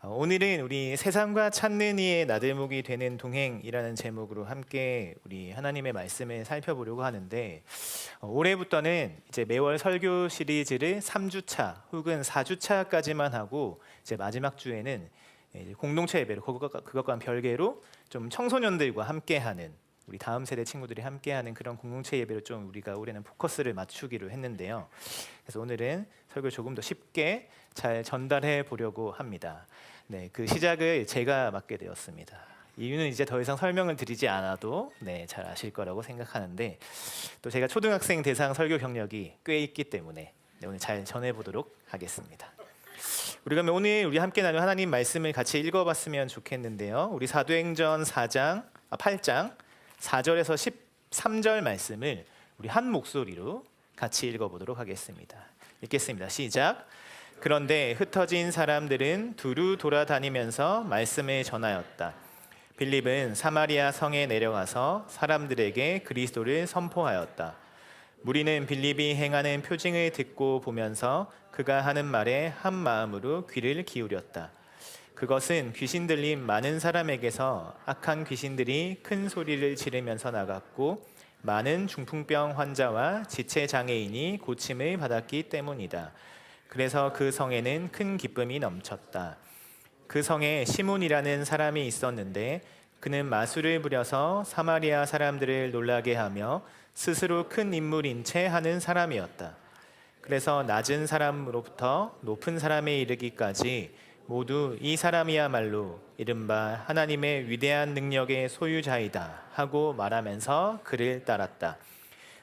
오늘은 우리 세상과 찾는 이의 나들목이 되는 동행이라는 제목으로 함께 우리 하나님의 말씀을 살펴보려고 하는데, 올해부터는 이제 매월 설교 시리즈를 3주차 혹은 4주차까지만 하고, 이제 마지막 주에는 이제 공동체 예배로 그것과는 별개로 좀 청소년들과 함께하는, 우리 다음 세대 친구들이 함께하는 그런 공동체 예배로 좀 우리가 올해는 포커스를 맞추기로 했는데요. 그래서 오늘은 설교를 조금 더 쉽게 잘 전달해 보려고 합니다. 네, 그 시작을 제가 맡게 되었습니다. 이유는 이제 더 이상 설명을 드리지 않아도 잘 아실 거라고 생각하는데, 또 제가 초등학생 대상 설교 경력이 꽤 있기 때문에 오늘 잘 전해 보도록 하겠습니다. 우리가 오늘 우리 함께 나눌 하나님 말씀을 같이 읽어봤으면 좋겠는데요. 우리 사도행전 8장 4절에서 13절 말씀을 우리 한 목소리로 같이 읽어보도록 하겠습니다. 읽겠습니다. 시작. 그런데 흩어진 사람들은 두루 돌아다니면서 말씀을 전하였다. 빌립은 사마리아 성에 내려가서 사람들에게 그리스도를 선포하였다. 무리는 빌립이 행하는 표징을 듣고 보면서 그가 하는 말에 한 마음으로 귀를 기울였다. 그것은 귀신 들린 많은 사람에게서 악한 귀신들이 큰 소리를 지르면서 나갔고, 많은 중풍병 환자와 지체 장애인이 고침을 받았기 때문이다. 그래서 그 성에는 큰 기쁨이 넘쳤다. 그 성에 시몬이라는 사람이 있었는데, 그는 마술을 부려서 사마리아 사람들을 놀라게 하며 스스로 큰 인물인 채 하는 사람이었다. 그래서 낮은 사람으로부터 높은 사람에 이르기까지 모두 이 사람이야말로 이른바 하나님의 위대한 능력의 소유자이다 하고 말하면서 그를 따랐다.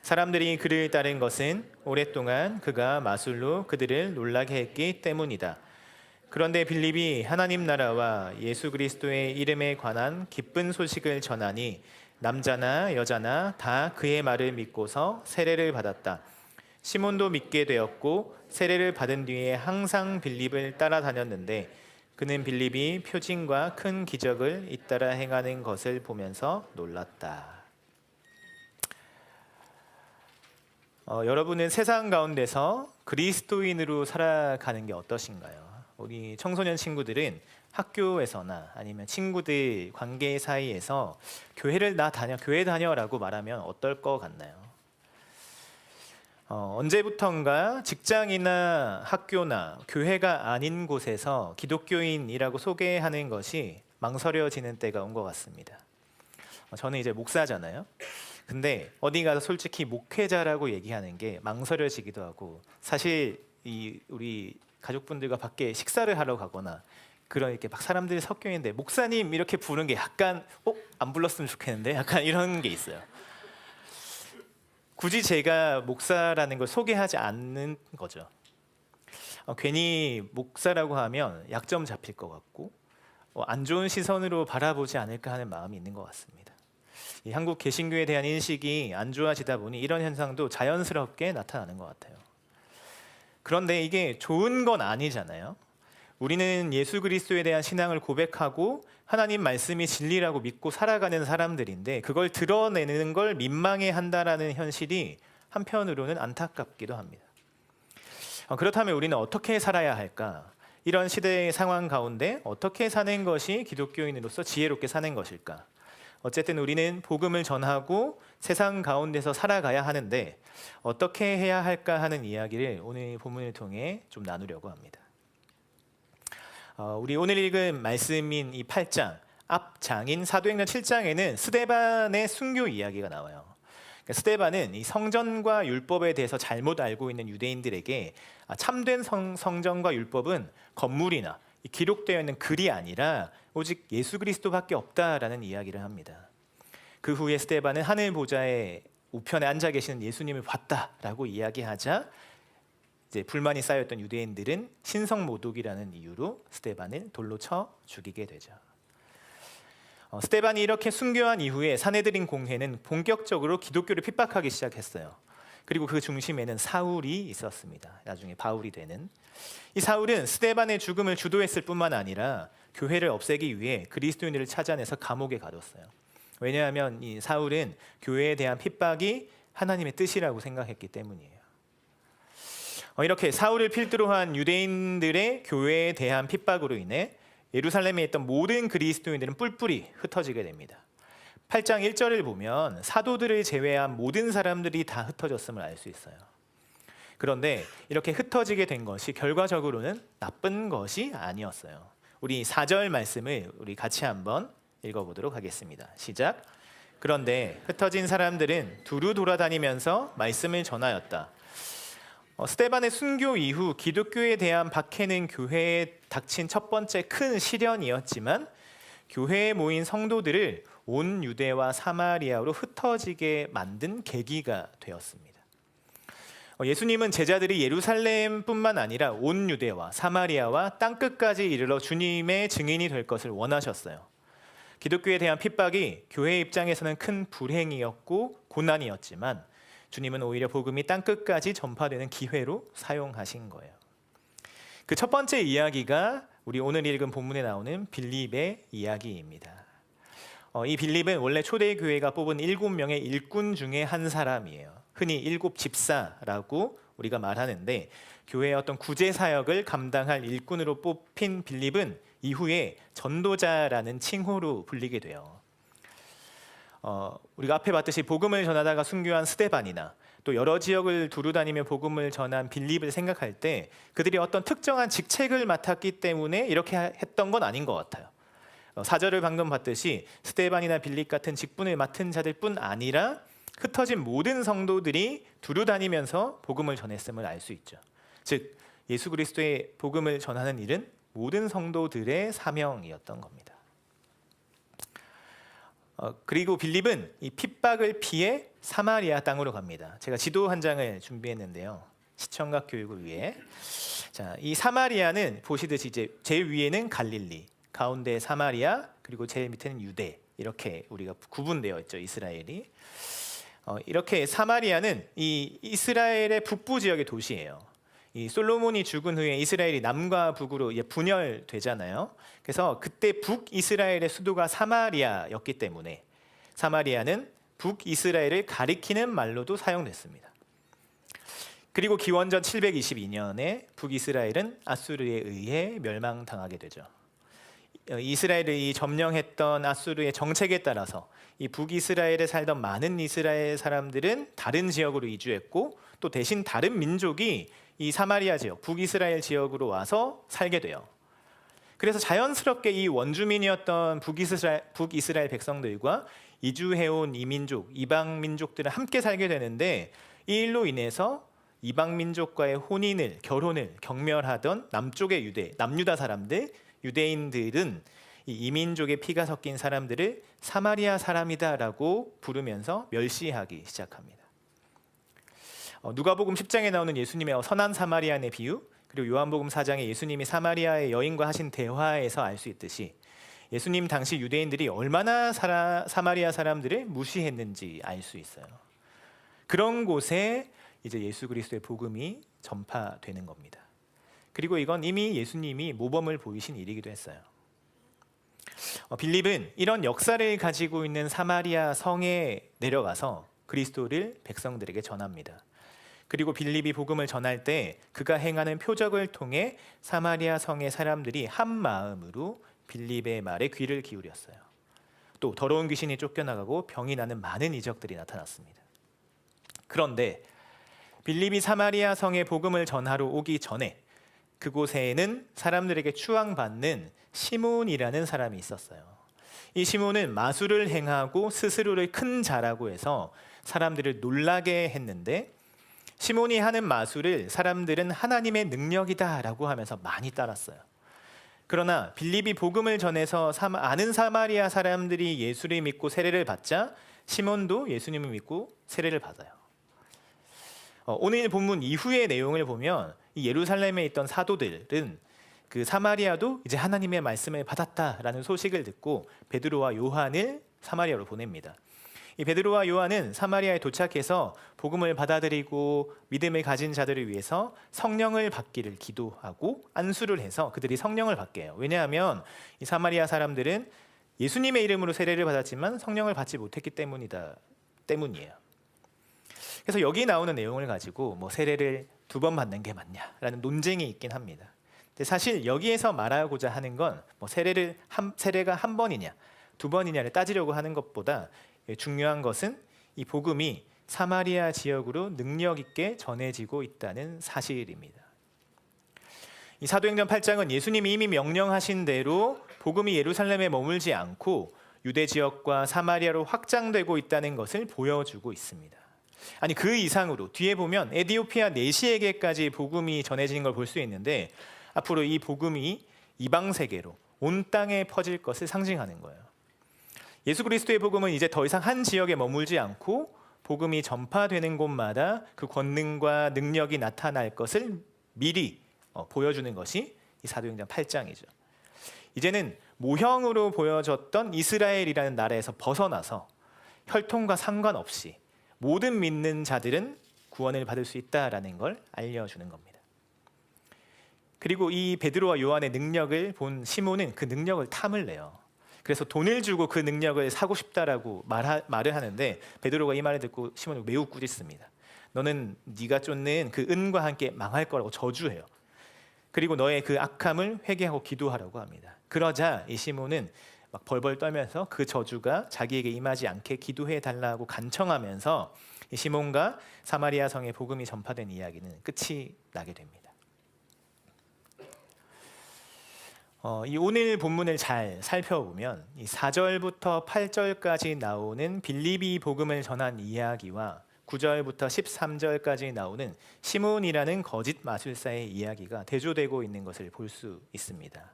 사람들이 그를 따른 것은 오랫동안 그가 마술로 그들을 놀라게 했기 때문이다. 그런데 빌립이 하나님 나라와 예수 그리스도의 이름에 관한 기쁜 소식을 전하니 남자나 여자나 다 그의 말을 믿고서 세례를 받았다. 시몬도 믿게 되었고 세례를 받은 뒤에 항상 빌립을 따라다녔는데, 그는 빌립이 표징과 큰 기적을 잇따라 행하는 것을 보면서 놀랐다. 여러분은 세상 가운데서 그리스도인으로 살아가는 게 어떠신가요? 우리 청소년 친구들은 학교에서나 아니면 친구들 관계 사이에서 교회 다녀라고 말하면 어떨 것 같나요? 언제부턴가 직장이나 학교나 교회가 아닌 곳에서 기독교인이라고 소개하는 것이 망설여지는 때가 온 것 같습니다. 저는 이제 목사잖아요. 근데 어디 가서 솔직히 목회자라고 얘기하는 게 망설여지기도 하고, 사실 우리 가족분들과 밖에 식사를 하러 가거나 그런 이렇게 막 사람들이 섞여 있는데 목사님 이렇게 부르는 게 약간 안 불렀으면 좋겠는데 약간 이런 게 있어요. 굳이 제가 목사라는 걸 소개하지 않는 거죠. 괜히 목사라고 하면 약점 잡힐 것 같고 안 좋은 시선으로 바라보지 않을까 하는 마음이 있는 것 같습니다. 이 한국 개신교에 대한 인식이 안 좋아지다 보니 이런 현상도 자연스럽게 나타나는 것 같아요. 그런데 이게 좋은 건 아니잖아요. 우리는 예수 그리스도에 대한 신앙을 고백하고 하나님 말씀이 진리라고 믿고 살아가는 사람들인데, 그걸 드러내는 걸 민망해한다라는 현실이 한편으로는 안타깝기도 합니다. 그렇다면 우리는 어떻게 살아야 할까? 이런 시대의 상황 가운데 어떻게 사는 것이 기독교인으로서 지혜롭게 사는 것일까? 어쨌든 우리는 복음을 전하고 세상 가운데서 살아가야 하는데 어떻게 해야 할까 하는 이야기를 오늘 본문을 통해 좀 나누려고 합니다. 우리 오늘 읽은 말씀인 이 8장 앞장인 사도행전 7장에는 스데반의 순교 이야기가 나와요. 스데반은 이 성전과 율법에 대해서 잘못 알고 있는 유대인들에게 참된 성전과 율법은 건물이나 기록되어 있는 글이 아니라 오직 예수 그리스도밖에 없다라는 이야기를 합니다. 그 후에 스데반은 하늘 보좌의 우편에 앉아 계시는 예수님을 봤다라고 이야기하자, 이제 불만이 쌓였던 유대인들은 신성 모독이라는 이유로 스데반을 돌로 쳐 죽이게 되죠. 스데반이 이렇게 순교한 이후에 사내들인 공회는 본격적으로 기독교를 핍박하기 시작했어요. 그리고 그 중심에는 사울이 있었습니다. 나중에 바울이 되는 이 사울은 스데반의 죽음을 주도했을 뿐만 아니라 교회를 없애기 위해 그리스도인들을 찾아내서 감옥에 가뒀어요. 왜냐하면 이 사울은 교회에 대한 핍박이 하나님의 뜻이라고 생각했기 때문이에요. 이렇게 사울을 필두로 한 유대인들의 교회에 대한 핍박으로 인해 예루살렘에 있던 모든 그리스도인들은 뿔뿔이 흩어지게 됩니다. 8장 1절을 보면 사도들을 제외한 모든 사람들이 다 흩어졌음을 알 수 있어요. 그런데 이렇게 흩어지게 된 것이 결과적으로는 나쁜 것이 아니었어요. 우리 4절 말씀을 우리 같이 한번 읽어보도록 하겠습니다. 시작. 그런데 흩어진 사람들은 두루 돌아다니면서 말씀을 전하였다. 스데반의 순교 이후 기독교에 대한 박해는 교회에 닥친 첫 번째 큰 시련이었지만 교회에 모인 성도들을 온 유대와 사마리아로 흩어지게 만든 계기가 되었습니다. 예수님은 제자들이 예루살렘뿐만 아니라 온 유대와 사마리아와 땅끝까지 이르러 주님의 증인이 될 것을 원하셨어요. 기독교에 대한 핍박이 교회 입장에서는 큰 불행이었고 고난이었지만 주님은 오히려 복음이 땅끝까지 전파되는 기회로 사용하신 거예요. 그 첫 번째 이야기가 우리 오늘 읽은 본문에 나오는 빌립의 이야기입니다. 이 빌립은 원래 초대교회가 뽑은 7명의 일꾼 중에 한 사람이에요. 흔히 일곱 집사라고 우리가 말하는데 교회의 어떤 구제 사역을 감당할 일꾼으로 뽑힌 빌립은 이후에 전도자라는 칭호로 불리게 돼요. 우리가 앞에 봤듯이 복음을 전하다가 순교한 스데반이나 또 여러 지역을 두루다니며 복음을 전한 빌립을 생각할 때 그들이 어떤 특정한 직책을 맡았기 때문에 이렇게 했던 건 아닌 것 같아요. 4절을 방금 봤듯이 스데반이나 빌립 같은 직분을 맡은 자들뿐 아니라 흩어진 모든 성도들이 두루다니면서 복음을 전했음을 알 수 있죠. 즉 예수 그리스도의 복음을 전하는 일은 모든 성도들의 사명이었던 겁니다. 그리고 빌립은 이 핍박을 피해 사마리아 땅으로 갑니다. 제가 지도 한 장을 준비했는데요. 시청각 교육을 위해. 자, 이 사마리아는 보시듯이 이제 제일 위에는 갈릴리, 가운데 사마리아, 그리고 제일 밑에는 유대, 이렇게 우리가 구분되어 있죠. 이스라엘이. 이렇게 사마리아는 이 이스라엘의 북부 지역의 도시예요. 이 솔로몬이 죽은 후에 이스라엘이 남과 북으로 분열되잖아요. 그래서 그때 북이스라엘의 수도가 사마리아였기 때문에 사마리아는 북이스라엘을 가리키는 말로도 사용됐습니다. 그리고 기원전 722년에 북이스라엘은 아수르에 의해 멸망당하게 되죠. 이스라엘을 점령했던 아수르의 정책에 따라서 이 북이스라엘에 살던 많은 이스라엘 사람들은 다른 지역으로 이주했고 또 대신 다른 민족이 이 사마리아 지역, 북이스라엘 지역으로 와서 살게 돼요. 그래서 자연스럽게 이 원주민이었던 북이스라엘 백성들과 이주해온 이민족, 이방 민족들은 함께 살게 되는데 이 일로 인해서 이방 민족과의 결혼을 경멸하던 남쪽의 남유다 사람들, 유대인들은 이 이민족의 피가 섞인 사람들을 사마리아 사람이다라고 부르면서 멸시하기 시작합니다. 누가복음 10장에 나오는 예수님의 선한 사마리아인의 비유, 그리고 요한복음 4장에 예수님이 사마리아의 여인과 하신 대화에서 알 수 있듯이 예수님 당시 유대인들이 얼마나 사마리아 사람들을 무시했는지 알 수 있어요. 그런 곳에 이제 예수 그리스도의 복음이 전파되는 겁니다. 그리고 이건 이미 예수님이 모범을 보이신 일이기도 했어요. 빌립은 이런 역사를 가지고 있는 사마리아 성에 내려가서 그리스도를 백성들에게 전합니다. 그리고 빌립이 복음을 전할 때 그가 행하는 표적을 통해 사마리아 성의 사람들이 한 마음으로 빌립의 말에 귀를 기울였어요. 또 더러운 귀신이 쫓겨나가고 병이 나는 많은 이적들이 나타났습니다. 그런데 빌립이 사마리아 성에 복음을 전하러 오기 전에 그곳에는 사람들에게 추앙받는 시몬이라는 사람이 있었어요. 이 시몬은 마술을 행하고 스스로를 큰 자라고 해서 사람들을 놀라게 했는데 시몬이 하는 마술을 사람들은 하나님의 능력이다라고 하면서 많이 따랐어요. 그러나 빌립이 복음을 전해서 아는 사마리아 사람들이 예수를 믿고 세례를 받자 시몬도 예수님을 믿고 세례를 받아요. 오늘 본문 이후의 내용을 보면 이 예루살렘에 있던 사도들은 그 사마리아도 이제 하나님의 말씀을 받았다라는 소식을 듣고 베드로와 요한을 사마리아로 보냅니다. 이 베드로와 요한은 사마리아에 도착해서 복음을 받아들이고 믿음을 가진 자들을 위해서 성령을 받기를 기도하고 안수를 해서 그들이 성령을 받게 해요. 왜냐하면 이 사마리아 사람들은 예수님의 이름으로 세례를 받았지만 성령을 받지 못했기 때문이에요. 그래서 여기 나오는 내용을 가지고 세례를 2번 받는 게 맞냐라는 논쟁이 있긴 합니다. 근데 사실 여기에서 말하고자 하는 건 뭐 세례가 한 번이냐, 두 번이냐를 따지려고 하는 것보다 중요한 것은 이 복음이 사마리아 지역으로 능력 있게 전해지고 있다는 사실입니다. 이 사도행전 8장은 예수님이 이미 명령하신 대로 복음이 예루살렘에 머물지 않고 유대 지역과 사마리아로 확장되고 있다는 것을 보여주고 있습니다. 아니 그 이상으로 뒤에 보면 에디오피아 내시에게까지 복음이 전해지는 걸 볼 수 있는데 앞으로 이 복음이 이방 세계로 온 땅에 퍼질 것을 상징하는 거예요. 예수 그리스도의 복음은 이제 더 이상 한 지역에 머물지 않고 복음이 전파되는 곳마다 그 권능과 능력이 나타날 것을 미리 보여주는 것이 이 사도행전 8장이죠. 이제는 모형으로 보여졌던 이스라엘이라는 나라에서 벗어나서 혈통과 상관없이 모든 믿는 자들은 구원을 받을 수 있다라는 걸 알려주는 겁니다. 그리고 이 베드로와 요한의 능력을 본 시몬은 그 능력을 탐을 내요. 그래서 돈을 주고 그 능력을 사고 싶다라고 말을 하는데 베드로가 이 말을 듣고 시몬을 매우 꾸짖습니다. 너는 네가 쫓는 그 은과 함께 망할 거라고 저주해요. 그리고 너의 그 악함을 회개하고 기도하라고 합니다. 그러자 이 시몬은 막 벌벌 떨면서 그 저주가 자기에게 임하지 않게 기도해 달라고 간청하면서 이 시몬과 사마리아 성의 복음이 전파된 이야기는 끝이 나게 됩니다. 이 오늘 본문을 잘 살펴보면 이 4절부터 8절까지 나오는 빌립이 복음을 전한 이야기와 9절부터 13절까지 나오는 시몬이라는 거짓 마술사의 이야기가 대조되고 있는 것을 볼 수 있습니다.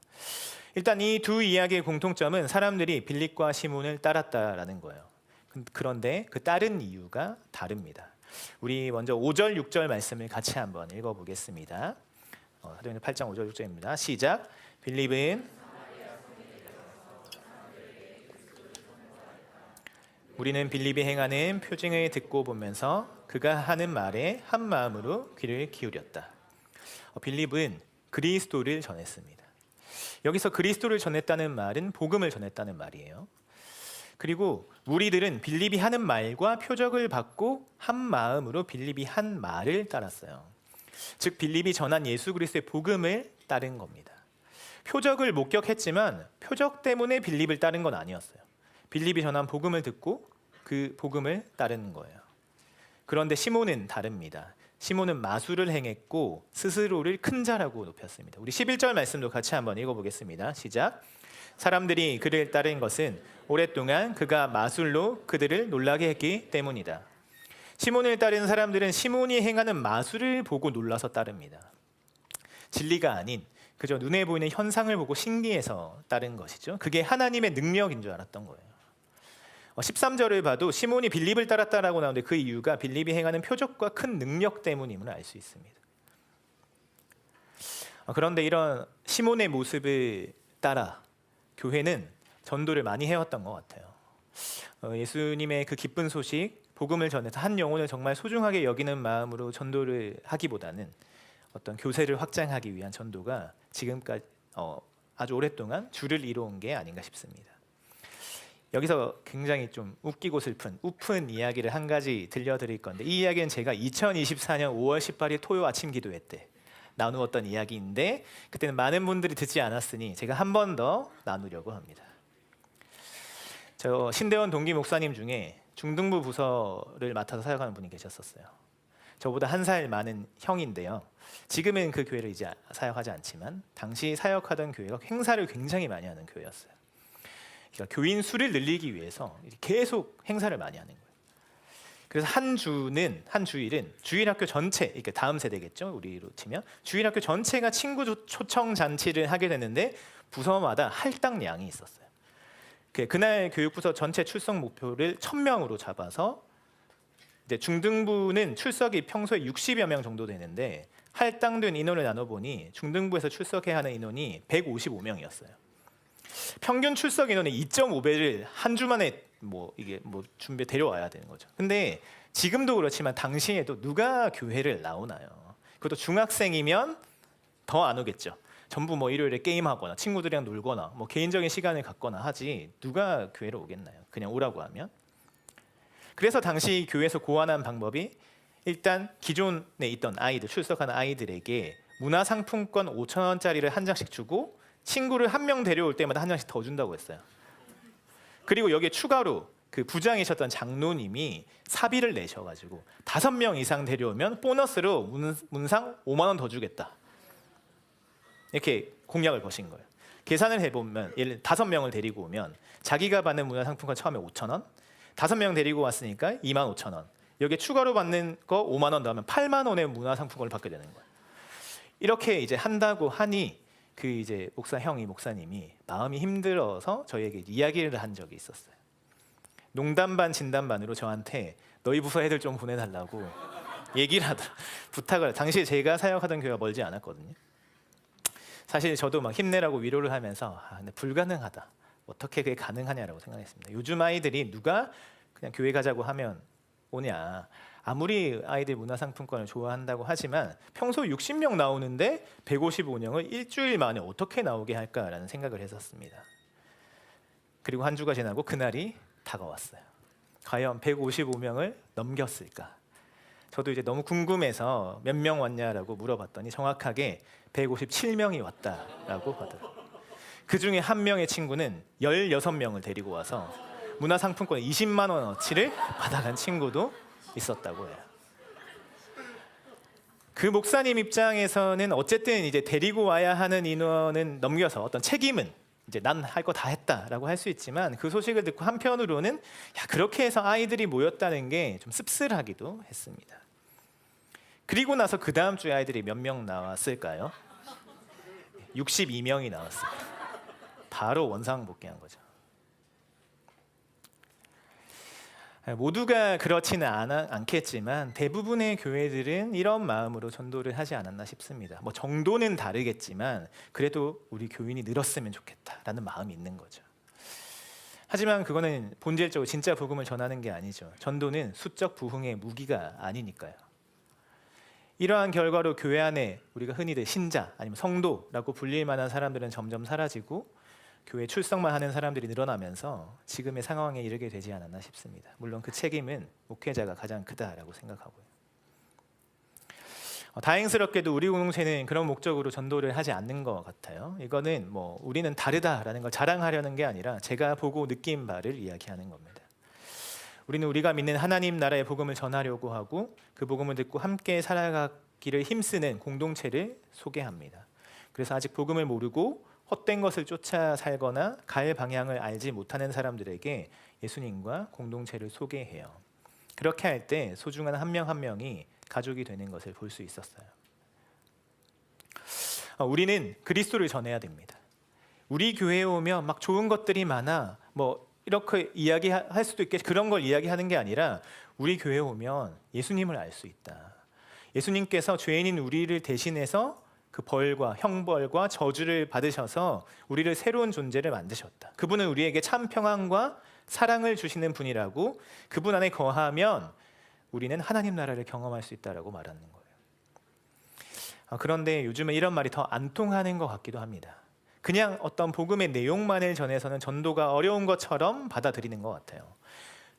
일단 이 두 이야기의 공통점은 사람들이 빌립과 시몬을 따랐다라는 거예요. 그런데 그 따른 이유가 다릅니다. 우리 먼저 5절, 6절 말씀을 같이 한번 읽어보겠습니다. 사도행전 8장 5절, 6절입니다. 시작. 빌립은 우리는 빌립이 행하는 표징을 듣고 보면서 그가 하는 말에 한 마음으로 귀를 기울였다. 빌립은 그리스도를 전했습니다. 여기서 그리스도를 전했다는 말은 복음을 전했다는 말이에요. 그리고 우리들은 빌립이 하는 말과 표적을 받고 한 마음으로 빌립이 한 말을 따랐어요. 즉 빌립이 전한 예수 그리스도의 복음을 따른 겁니다. 표적을 목격했지만 표적 때문에 빌립을 따른 건 아니었어요. 빌립이 전한 복음을 듣고 그 복음을 따르는 거예요. 그런데 시몬은 다릅니다. 시몬은 마술을 행했고 스스로를 큰 자라고 높였습니다. 우리 11절 말씀도 같이 한번 읽어보겠습니다. 시작. 사람들이 그를 따른 것은 오랫동안 그가 마술로 그들을 놀라게 했기 때문이다. 시몬을 따르는 사람들은 시몬이 행하는 마술을 보고 놀라서 따릅니다. 진리가 아닌 그저 눈에 보이는 현상을 보고 신기해서 따른 것이죠. 그게 하나님의 능력인 줄 알았던 거예요. 13절을 봐도 시몬이 빌립을 따랐다라고 나오는데 그 이유가 빌립이 행하는 표적과 큰 능력 때문임을 알 수 있습니다. 그런데 이런 시몬의 모습을 따라 교회는 전도를 많이 해왔던 것 같아요. 예수님의 그 기쁜 소식, 복음을 전해서 한 영혼을 정말 소중하게 여기는 마음으로 전도를 하기보다는 어떤 교세를 확장하기 위한 전도가 지금까지 아주 오랫동안 주를 이뤄온 게 아닌가 싶습니다. 여기서 굉장히 좀 웃기고 슬픈 우픈 이야기를 한 가지 들려드릴 건데 이 이야기는 제가 2024년 5월 18일 토요 아침 기도회 때 나누었던 이야기인데 그때는 많은 분들이 듣지 않았으니 제가 한 번 더 나누려고 합니다. 저 신대원 동기 목사님 중에 중등부 부서를 맡아서 사역하는 분이 계셨었어요. 저보다 한 살 많은 형인데요. 지금은 그 교회를 이제 사역하지 않지만 당시 사역하던 교회가 행사를 굉장히 많이 하는 교회였어요. 그러니까 교인 수를 늘리기 위해서 계속 행사를 많이 하는 거예요. 그래서 한 주일은 주일학교 전체, 이렇게 다음 세대겠죠, 우리로 치면 주일학교 전체가 친구 초청 잔치를 하게 되는데 부서마다 할당량이 있었어요. 그날 교육부서 전체 출석 목표를 1000명으로 잡아서 이제 중등부는 출석이 평소에 60여 명 정도 되는데 할당된 인원을 나눠보니 중등부에서 출석해야 하는 인원이 155명이었어요. 평균 출석 인원의 2.5배를 한 주 만에 준비해 데려와야 되는 거죠. 근데 지금도 그렇지만 당시에도 누가 교회를 나오나요? 그것도 중학생이면 더 안 오겠죠. 전부 일요일에 게임하거나 친구들이랑 놀거나 개인적인 시간을 갖거나 하지 누가 교회로 오겠나요? 그냥 오라고 하면. 그래서 당시 교회에서 고안한 방법이 일단 기존에 있던 아이들, 출석하는 아이들에게 문화상품권 5,000원짜리를 한 장씩 주고 친구를 한 명 데려올 때마다 한 장씩 더 준다고 했어요. 그리고 여기에 추가로 그 부장이셨던 장로님이 사비를 내셔가지고 5명 이상 데려오면 보너스로 문상 5만 원 더 주겠다. 이렇게 공약을 거신 거예요. 계산을 해보면 5명을 데리고 오면 자기가 받는 문화상품권 처음에 5,000원, 5명 데리고 왔으니까 25,000원. 여기에 추가로 받는 거 5만 원 더하면 8만 원의 문화상품권을 받게 되는 거예요. 이렇게 이제 한다고 하니 그 이제 이 목사님이 마음이 힘들어서 저희에게 이야기를 한 적이 있었어요. 농담 반 진담 반으로 저한테 너희 부서 애들 좀 보내달라고 얘기를 하더라. 부탁을. 당시에 제가 사역하던 교회가 멀지 않았거든요. 사실 저도 막 힘내라고 위로를 하면서 근데 불가능하다. 어떻게 그게 가능하냐라고 생각했습니다. 요즘 아이들이 누가 그냥 교회 가자고 하면 오냐. 아무리 아이들 문화상품권을 좋아한다고 하지만 평소 60명 나오는데 155명을 일주일 만에 어떻게 나오게 할까라는 생각을 했었습니다. 그리고 한 주가 지나고 그날이 다가왔어요. 과연 155명을 넘겼을까? 저도 이제 너무 궁금해서 몇 명 왔냐라고 물어봤더니 정확하게 157명이 왔다라고 하더라고요. 그 중에 한 명의 친구는 16명을 데리고 와서 문화상품권 20만 원어치를 받아간 친구도 있었다고 해요. 그 목사님 입장에서는 어쨌든 이제 데리고 와야 하는 인원은 넘겨서 어떤 책임은 이제 난 할 거 다 했다라고 할 수 있지만 그 소식을 듣고 한편으로는 야, 그렇게 해서 아이들이 모였다는 게 좀 씁쓸하기도 했습니다. 그리고 나서 그 다음 주에 아이들이 몇 명 나왔을까요? 62명이 나왔어요. 바로 원상복귀한 거죠. 모두가 그렇지는 않겠지만 대부분의 교회들은 이런 마음으로 전도를 하지 않았나 싶습니다. 뭐 정도는 다르겠지만 그래도 우리 교인이 늘었으면 좋겠다라는 마음이 있는 거죠. 하지만 그거는 본질적으로 진짜 복음을 전하는 게 아니죠. 전도는 수적 부흥의 무기가 아니니까요. 이러한 결과로 교회 안에 우리가 흔히들 신자 아니면 성도라고 불릴 만한 사람들은 점점 사라지고 교회 출석만 하는 사람들이 늘어나면서 지금의 상황에 이르게 되지 않았나 싶습니다. 물론 그 책임은 목회자가 가장 크다라고 생각하고요. 다행스럽게도 우리 공동체는 그런 목적으로 전도를 하지 않는 것 같아요. 이거는 뭐 우리는 다르다라는 걸 자랑하려는 게 아니라 제가 보고 느낀 바를 이야기하는 겁니다. 우리는 우리가 믿는 하나님 나라의 복음을 전하려고 하고 그 복음을 듣고 함께 살아가기를 힘쓰는 공동체를 소개합니다. 그래서 아직 복음을 모르고 헛된 것을 쫓아 살거나 갈 방향을 알지 못하는 사람들에게 예수님과 공동체를 소개해요. 그렇게 할 때 소중한 한 명 한 명이 가족이 되는 것을 볼 수 있었어요. 우리는 그리스도를 전해야 됩니다. 우리 교회에 오면 막 좋은 것들이 많아 뭐 이렇게 이야기할 수도 있겠지. 그런 걸 이야기하는 게 아니라 우리 교회에 오면 예수님을 알 수 있다. 예수님께서 죄인인 우리를 대신해서 그 벌과 형벌과 저주를 받으셔서 우리를 새로운 존재를 만드셨다. 그분은 우리에게 참 평안과 사랑을 주시는 분이라고 그분 안에 거하면 우리는 하나님 나라를 경험할 수 있다라고 말하는 거예요. 그런데 요즘에 이런 말이 더 안 통하는 것 같기도 합니다. 그냥 어떤 복음의 내용만을 전해서는 전도가 어려운 것처럼 받아들이는 것 같아요.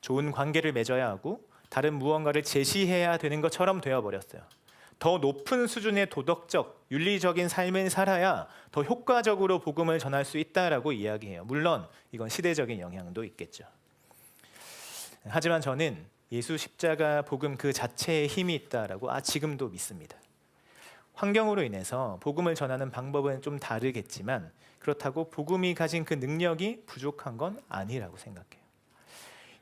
좋은 관계를 맺어야 하고 다른 무언가를 제시해야 되는 것처럼 되어버렸어요. 더 높은 수준의 도덕적, 윤리적인 삶을 살아야 더 효과적으로 복음을 전할 수 있다라고 이야기해요. 물론 이건 시대적인 영향도 있겠죠. 하지만 저는 예수 십자가 복음 그 자체에 힘이 있다라고 지금도 믿습니다. 환경으로 인해서 복음을 전하는 방법은 좀 다르겠지만 그렇다고 복음이 가진 그 능력이 부족한 건 아니라고 생각해요.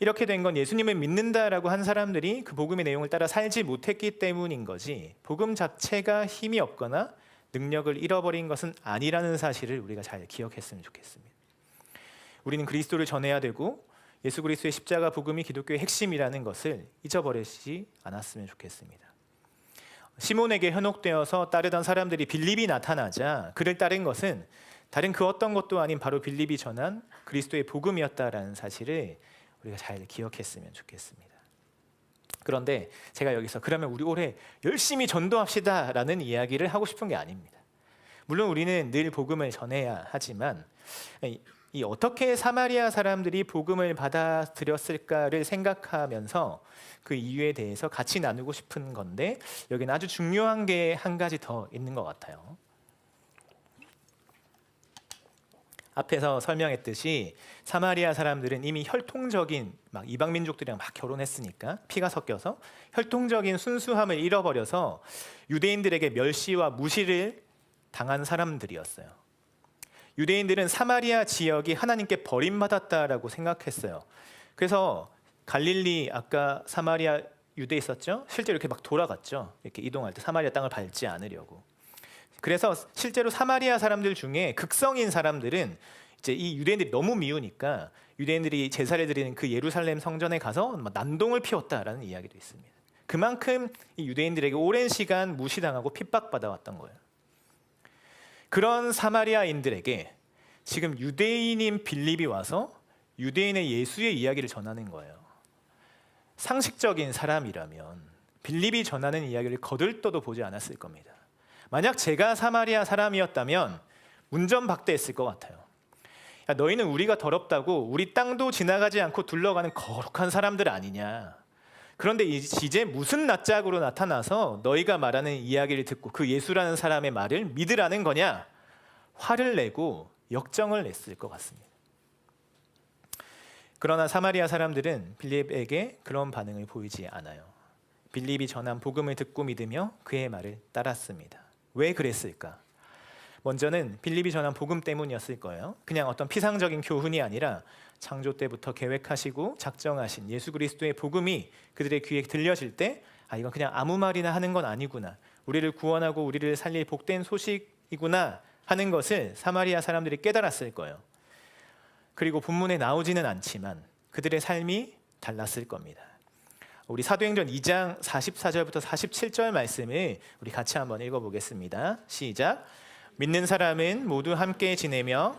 이렇게 된 건 예수님을 믿는다라고 한 사람들이 그 복음의 내용을 따라 살지 못했기 때문인 거지 복음 자체가 힘이 없거나 능력을 잃어버린 것은 아니라는 사실을 우리가 잘 기억했으면 좋겠습니다. 우리는 그리스도를 전해야 되고 예수 그리스도의 십자가 복음이 기독교의 핵심이라는 것을 잊어버리지 않았으면 좋겠습니다. 시몬에게 현혹되어서 따르던 사람들이 빌립이 나타나자 그를 따른 것은 다른 그 어떤 것도 아닌 바로 빌립이 전한 그리스도의 복음이었다라는 사실을 우리가 잘 기억했으면 좋겠습니다. 그런데 제가 여기서 그러면 우리 올해 열심히 전도합시다라는 이야기를 하고 싶은 게 아닙니다. 물론 우리는 늘 복음을 전해야 하지만 이 어떻게 사마리아 사람들이 복음을 받아들였을까를 생각하면서 그 이유에 대해서 같이 나누고 싶은 건데, 여기는 아주 중요한 게 한 가지 더 있는 것 같아요. 앞에서 설명했듯이 사마리아 사람들은 이미 혈통적인 막 이방 민족들이랑 막 결혼했으니까 피가 섞여서 혈통적인 순수함을 잃어버려서 유대인들에게 멸시와 무시를 당한 사람들이었어요. 유대인들은 사마리아 지역이 하나님께 버림받았다라고 생각했어요. 그래서 갈릴리, 아까 사마리아 유대 있었죠? 실제로 이렇게 막 돌아갔죠. 이렇게 이동할 때 사마리아 땅을 밟지 않으려고. 그래서 실제로 사마리아 사람들 중에 극성인 사람들은 이제 이 유대인들이 너무 미우니까 유대인들이 제사를 드리는 그 예루살렘 성전에 가서 난동을 피웠다라는 이야기도 있습니다. 그만큼 이 유대인들에게 오랜 시간 무시당하고 핍박받아왔던 거예요. 그런 사마리아인들에게 지금 유대인인 빌립이 와서 유대인의 예수의 이야기를 전하는 거예요. 상식적인 사람이라면 빌립이 전하는 이야기를 거들떠도 보지 않았을 겁니다. 만약 제가 사마리아 사람이었다면 문전박대했을 것 같아요. 야, 너희는 우리가 더럽다고 우리 땅도 지나가지 않고 둘러가는 거룩한 사람들 아니냐. 그런데 이제 무슨 낯짝으로 나타나서 너희가 말하는 이야기를 듣고 그 예수라는 사람의 말을 믿으라는 거냐. 화를 내고 역정을 냈을 것 같습니다. 그러나 사마리아 사람들은 빌립에게 그런 반응을 보이지 않아요. 빌립이 전한 복음을 듣고 믿으며 그의 말을 따랐습니다. 왜 그랬을까? 먼저는 빌립이 전한 복음 때문이었을 거예요. 그냥 어떤 피상적인 교훈이 아니라 창조 때부터 계획하시고 작정하신 예수 그리스도의 복음이 그들의 귀에 들려질 때, 아, 이건 그냥 아무 말이나 하는 건 아니구나, 우리를 구원하고 우리를 살릴 복된 소식이구나 하는 것을 사마리아 사람들이 깨달았을 거예요. 그리고 본문에 나오지는 않지만 그들의 삶이 달랐을 겁니다. 우리 사도행전 2장 44절부터 47절 말씀을 우리 같이 한번 읽어보겠습니다. 시작. 믿는 사람은 모두 함께 지내며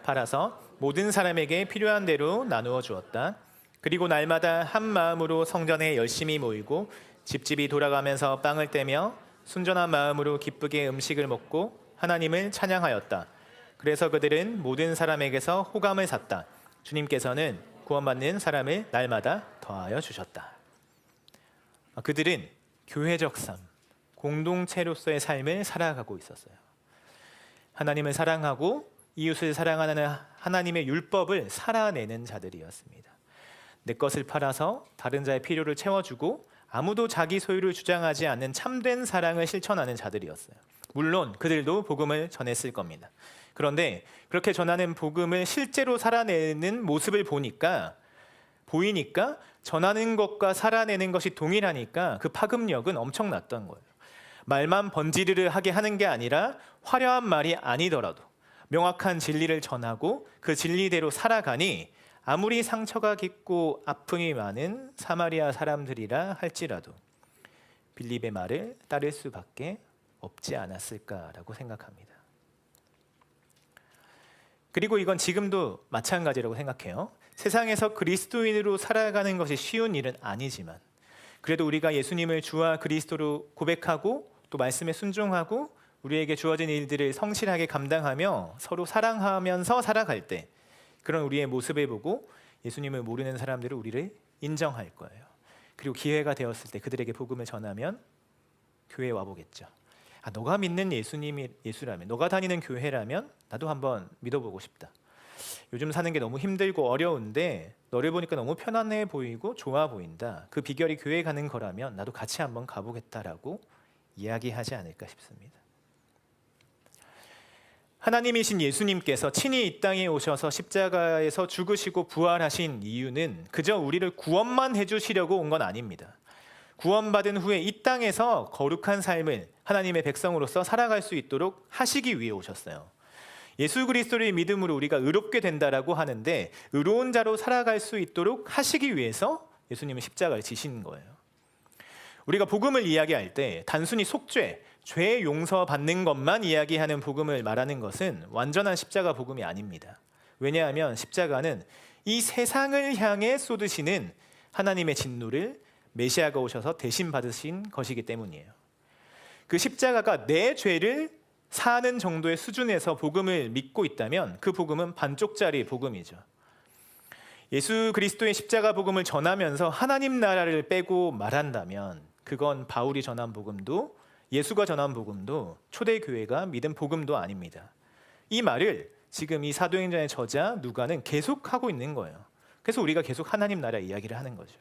팔아서 모든 사람에게 필요한 대로 나누어 주었다. 그리고 날마다 한 마음으로 성전에 열심히 모이고 집집이 돌아가면서 빵을 떼며 순전한 마음으로 기쁘게 음식을 먹고 하나님을 찬양하였다. 그래서 그들은 모든 사람에게서 호감을 샀다. 주님께서는 구원받는 사람을 날마다 더하여 주셨다. 그들은 교회적 삶, 공동체로서의 삶을 살아가고 있었어요. 하나님을 사랑하고 이웃을 사랑하는 하나님의 율법을 살아내는 자들이었습니다. 내 것을 팔아서 다른 자의 필요를 채워주고 아무도 자기 소유를 주장하지 않는 참된 사랑을 실천하는 자들이었어요. 물론 그들도 복음을 전했을 겁니다. 그런데 그렇게 전하는 복음을 실제로 살아내는 모습을 보이니까 전하는 것과 살아내는 것이 동일하니까 그 파급력은 엄청났던 거예요. 말만 번지르르 하게 하는 게 아니라 화려한 말이 아니더라도 명확한 진리를 전하고 그 진리대로 살아가니 아무리 상처가 깊고 아픔이 많은 사마리아 사람들이라 할지라도 빌립의 말을 따를 수밖에 없지 않았을까라고 생각합니다. 그리고 이건 지금도 마찬가지라고 생각해요. 세상에서 그리스도인으로 살아가는 것이 쉬운 일은 아니지만 그래도 우리가 예수님을 주와 그리스도로 고백하고 또 말씀에 순종하고 우리에게 주어진 일들을 성실하게 감당하며 서로 사랑하면서 살아갈 때 그런 우리의 모습을 보고 예수님을 모르는 사람들은 우리를 인정할 거예요. 그리고 기회가 되었을 때 그들에게 복음을 전하면 교회에 와보겠죠. 아, 너가 믿는 예수님이 예수라면, 너가 다니는 교회라면 나도 한번 믿어보고 싶다. 요즘 사는 게 너무 힘들고 어려운데 너를 보니까 너무 편안해 보이고 좋아 보인다. 그 비결이 교회 가는 거라면 나도 같이 한번 가보겠다라고 이야기하지 않을까 싶습니다. 하나님이신 예수님께서 친히 이 땅에 오셔서 십자가에서 죽으시고 부활하신 이유는 그저 우리를 구원만 해주시려고 온 건 아닙니다. 구원받은 후에 이 땅에서 거룩한 삶을 하나님의 백성으로서 살아갈 수 있도록 하시기 위해 오셨어요. 예수 그리스도를 믿음으로 우리가 의롭게 된다라고 하는데 의로운 자로 살아갈 수 있도록 하시기 위해서 예수님은 십자가를 지신 거예요. 우리가 복음을 이야기할 때 단순히 속죄, 죄 용서받는 것만 이야기하는 복음을 말하는 것은 완전한 십자가 복음이 아닙니다. 왜냐하면 십자가는 이 세상을 향해 쏟으시는 하나님의 진노를 메시아가 오셔서 대신 받으신 것이기 때문이에요. 그 십자가가 내 죄를 사는 정도의 수준에서 복음을 믿고 있다면 그 복음은 반쪽짜리 복음이죠. 예수 그리스도의 십자가 복음을 전하면서 하나님 나라를 빼고 말한다면 그건 바울이 전한 복음도 예수가 전한 복음도 초대교회가 믿은 복음도 아닙니다. 이 말을 지금 이 사도행전의 저자 누가는 계속하고 있는 거예요. 그래서 우리가 계속 하나님 나라 이야기를 하는 거죠.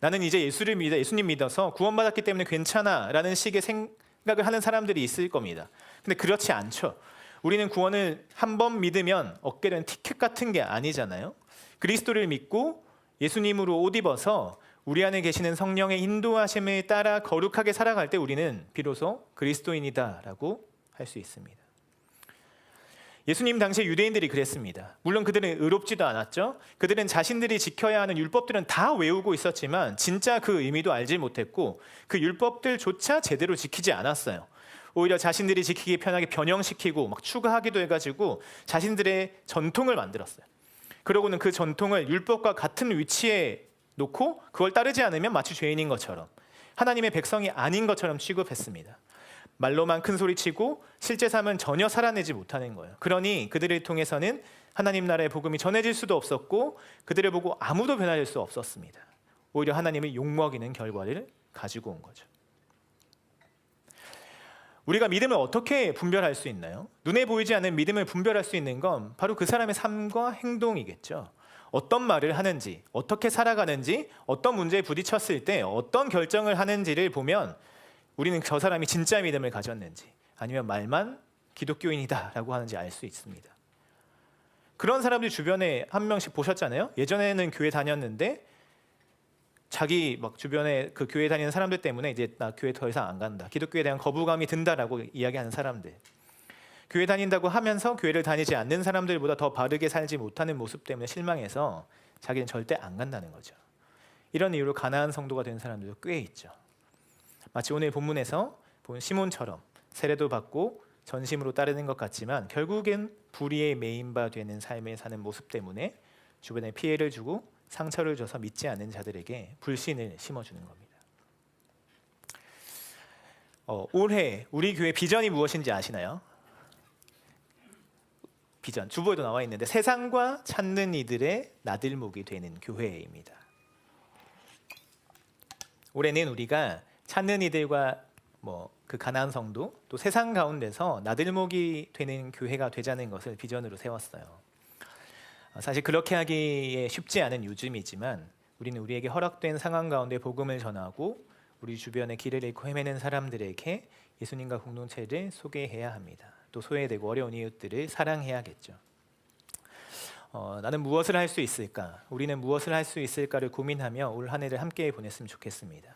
나는 이제 예수님 믿어서 구원받았기 때문에 괜찮아 라는 식의 생각을 하는 사람들이 있을 겁니다. 근데 그렇지 않죠. 우리는 구원을 한 번 믿으면 얻게 된 티켓 같은 게 아니잖아요. 그리스도를 믿고 예수님으로 옷 입어서 우리 안에 계시는 성령의 인도하심을 따라 거룩하게 살아갈 때 우리는 비로소 그리스도인이다라고 할 수 있습니다. 예수님 당시 유대인들이 그랬습니다. 물론 그들은 의롭지도 않았죠. 그들은 자신들이 지켜야 하는 율법들은 다 외우고 있었지만 진짜 그 의미도 알지 못했고 그 율법들조차 제대로 지키지 않았어요. 오히려 자신들이 지키기 편하게 변형시키고 막 추가하기도 해가지고 자신들의 전통을 만들었어요. 그러고는 그 전통을 율법과 같은 위치에 놓고 그걸 따르지 않으면 마치 죄인인 것처럼 하나님의 백성이 아닌 것처럼 취급했습니다. 말로만 큰 소리치고 실제 삶은 전혀 살아내지 못하는 거예요. 그러니 그들을 통해서는 하나님 나라의 복음이 전해질 수도 없었고 그들을 보고 아무도 변화될 수 없었습니다. 오히려 하나님을 욕먹이는 결과를 가지고 온 거죠. 우리가 믿음을 어떻게 분별할 수 있나요? 눈에 보이지 않는 믿음을 분별할 수 있는 건 바로 그 사람의 삶과 행동이겠죠. 어떤 말을 하는지, 어떻게 살아가는지, 어떤 문제에 부딪혔을 때 어떤 결정을 하는지를 보면 우리는 저 사람이 진짜 믿음을 가졌는지 아니면 말만 기독교인이다라고 하는지 알 수 있습니다. 그런 사람들 주변에 한 명씩 보셨잖아요. 예전에는 교회 다녔는데 자기 막 주변에 그 교회 다니는 사람들 때문에 이제 나 교회 더 이상 안 간다. 기독교에 대한 거부감이 든다라고 이야기하는 사람들. 교회 다닌다고 하면서 교회를 다니지 않는 사람들보다 더 바르게 살지 못하는 모습 때문에 실망해서 자기는 절대 안 간다는 거죠. 이런 이유로 가나안 성도가 된 사람들도 꽤 있죠. 마치 오늘 본문에서 본 시몬처럼 세례도 받고 전심으로 따르는 것 같지만 결국엔 불의에 매인 바 되는 삶을 사는 모습 때문에 주변에 피해를 주고 상처를 줘서 믿지 않는 자들에게 불신을 심어주는 겁니다. 올해 우리 교회 비전이 무엇인지 아시나요? 비전 주보에도 나와 있는데 세상과 찾는 이들의 나들목이 되는 교회입니다. 올해는 우리가 찾는 이들과 그 가나안 성도 또 세상 가운데서 나들목이 되는 교회가 되자는 것을 비전으로 세웠어요. 사실 그렇게 하기에 쉽지 않은 요즘이지만 우리는 우리에게 허락된 상황 가운데 복음을 전하고 우리 주변에 길을 잃고 헤매는 사람들에게 예수님과 공동체를 소개해야 합니다. 또 소외되고 어려운 이웃들을 사랑해야겠죠. 나는 무엇을 할 수 있을까? 우리는 무엇을 할 수 있을까를 고민하며 올 한 해를 함께 보냈으면 좋겠습니다.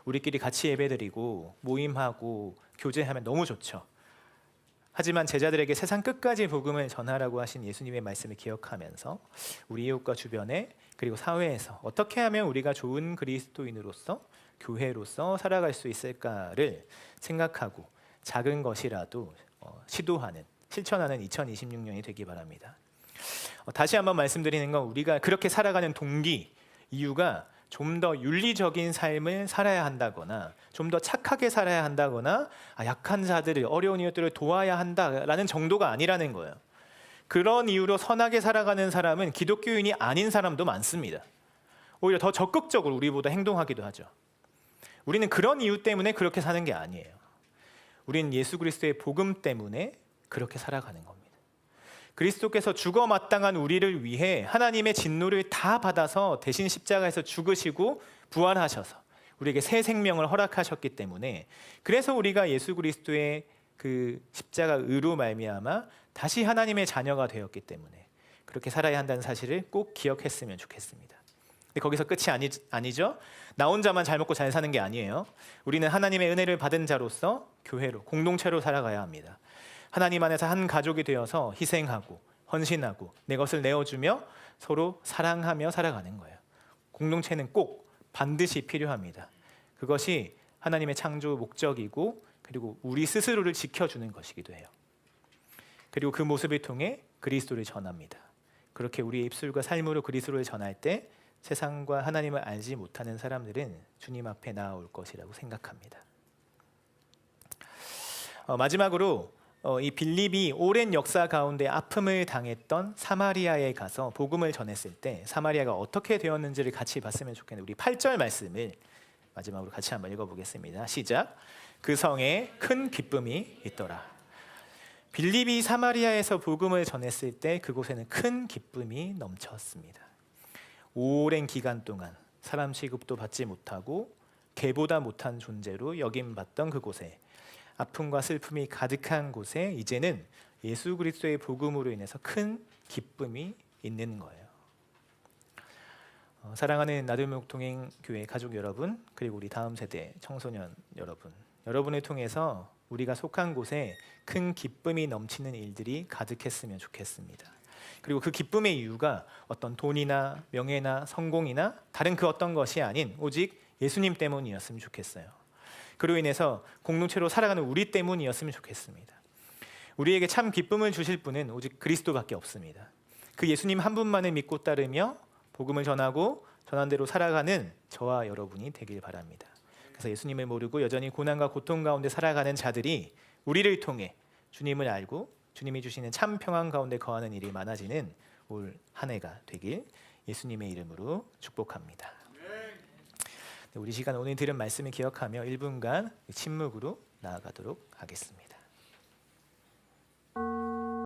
우리끼리 같이 예배드리고 모임하고 교제하면 너무 좋죠. 하지만 제자들에게 세상 끝까지 복음을 전하라고 하신 예수님의 말씀을 기억하면서 우리 이웃과 주변에 그리고 사회에서 어떻게 하면 우리가 좋은 그리스도인으로서 교회로서 살아갈 수 있을까를 생각하고 작은 것이라도 시도하는 실천하는 2026년이 되기 바랍니다. 다시 한번 말씀드리는 건 우리가 그렇게 살아가는 동기 이유가 좀 더 윤리적인 삶을 살아야 한다거나 좀 더 착하게 살아야 한다거나 약한 자들을 어려운 이웃들을 도와야 한다라는 정도가 아니라는 거예요. 그런 이유로 선하게 살아가는 사람은 기독교인이 아닌 사람도 많습니다. 오히려 더 적극적으로 우리보다 행동하기도 하죠. 우리는 그런 이유 때문에 그렇게 사는 게 아니에요. 우리는 예수 그리스도의 복음 때문에 그렇게 살아가는 겁니다. 그리스도께서 죽어 마땅한 우리를 위해 하나님의 진노를 다 받아서 대신 십자가에서 죽으시고 부활하셔서 우리에게 새 생명을 허락하셨기 때문에 그래서 우리가 예수 그리스도의 그 십자가 의로 말미암아 다시 하나님의 자녀가 되었기 때문에 그렇게 살아야 한다는 사실을 꼭 기억했으면 좋겠습니다. 근데 거기서 끝이 아니죠. 나 혼자만 잘 먹고 잘 사는 게 아니에요. 우리는 하나님의 은혜를 받은 자로서 교회로 공동체로 살아가야 합니다. 하나님 안에서 한 가족이 되어서 희생하고 헌신하고 내 것을 내어주며 서로 사랑하며 살아가는 거예요. 공동체는 꼭 반드시 필요합니다. 그것이 하나님의 창조 목적이고 그리고 우리 스스로를 지켜주는 것이기도 해요. 그리고 그 모습을 통해 그리스도를 전합니다. 그렇게 우리의 입술과 삶으로 그리스도를 전할 때 세상과 하나님을 알지 못하는 사람들은 주님 앞에 나아올 것이라고 생각합니다. 마지막으로 이 빌립이 오랜 역사 가운데 아픔을 당했던 사마리아에 가서 복음을 전했을 때 사마리아가 어떻게 되었는지를 같이 봤으면 좋겠는데, 우리 8절 말씀을 마지막으로 같이 한번 읽어보겠습니다. 시작. 그 성에 큰 기쁨이 있더라. 빌립이 사마리아에서 복음을 전했을 때 그곳에는 큰 기쁨이 넘쳤습니다. 오랜 기간 동안 사람 취급도 받지 못하고 개보다 못한 존재로 여김받던 그곳에, 아픔과 슬픔이 가득한 곳에 이제는 예수 그리스도의 복음으로 인해서 큰 기쁨이 있는 거예요. 사랑하는 나들목 동행 교회 가족 여러분, 그리고 우리 다음 세대 청소년 여러분, 여러분을 통해서 우리가 속한 곳에 큰 기쁨이 넘치는 일들이 가득했으면 좋겠습니다. 그리고 그 기쁨의 이유가 어떤 돈이나 명예나 성공이나 다른 그 어떤 것이 아닌 오직 예수님 때문이었으면 좋겠어요. 그로 인해서 공동체로 살아가는 우리 때문이었으면 좋겠습니다. 우리에게 참 기쁨을 주실 분은 오직 그리스도밖에 없습니다. 그 예수님 한 분만을 믿고 따르며 복음을 전하고 전한 대로 살아가는 저와 여러분이 되길 바랍니다. 그래서 예수님을 모르고 여전히 고난과 고통 가운데 살아가는 자들이 우리를 통해 주님을 알고 주님이 주시는 참 평안 가운데 거하는 일이 많아지는 올 한 해가 되길 예수님의 이름으로 축복합니다. 우리 시간 오늘 들은 말씀을 기억하며 1분간 침묵으로 나아가도록 하겠습니다.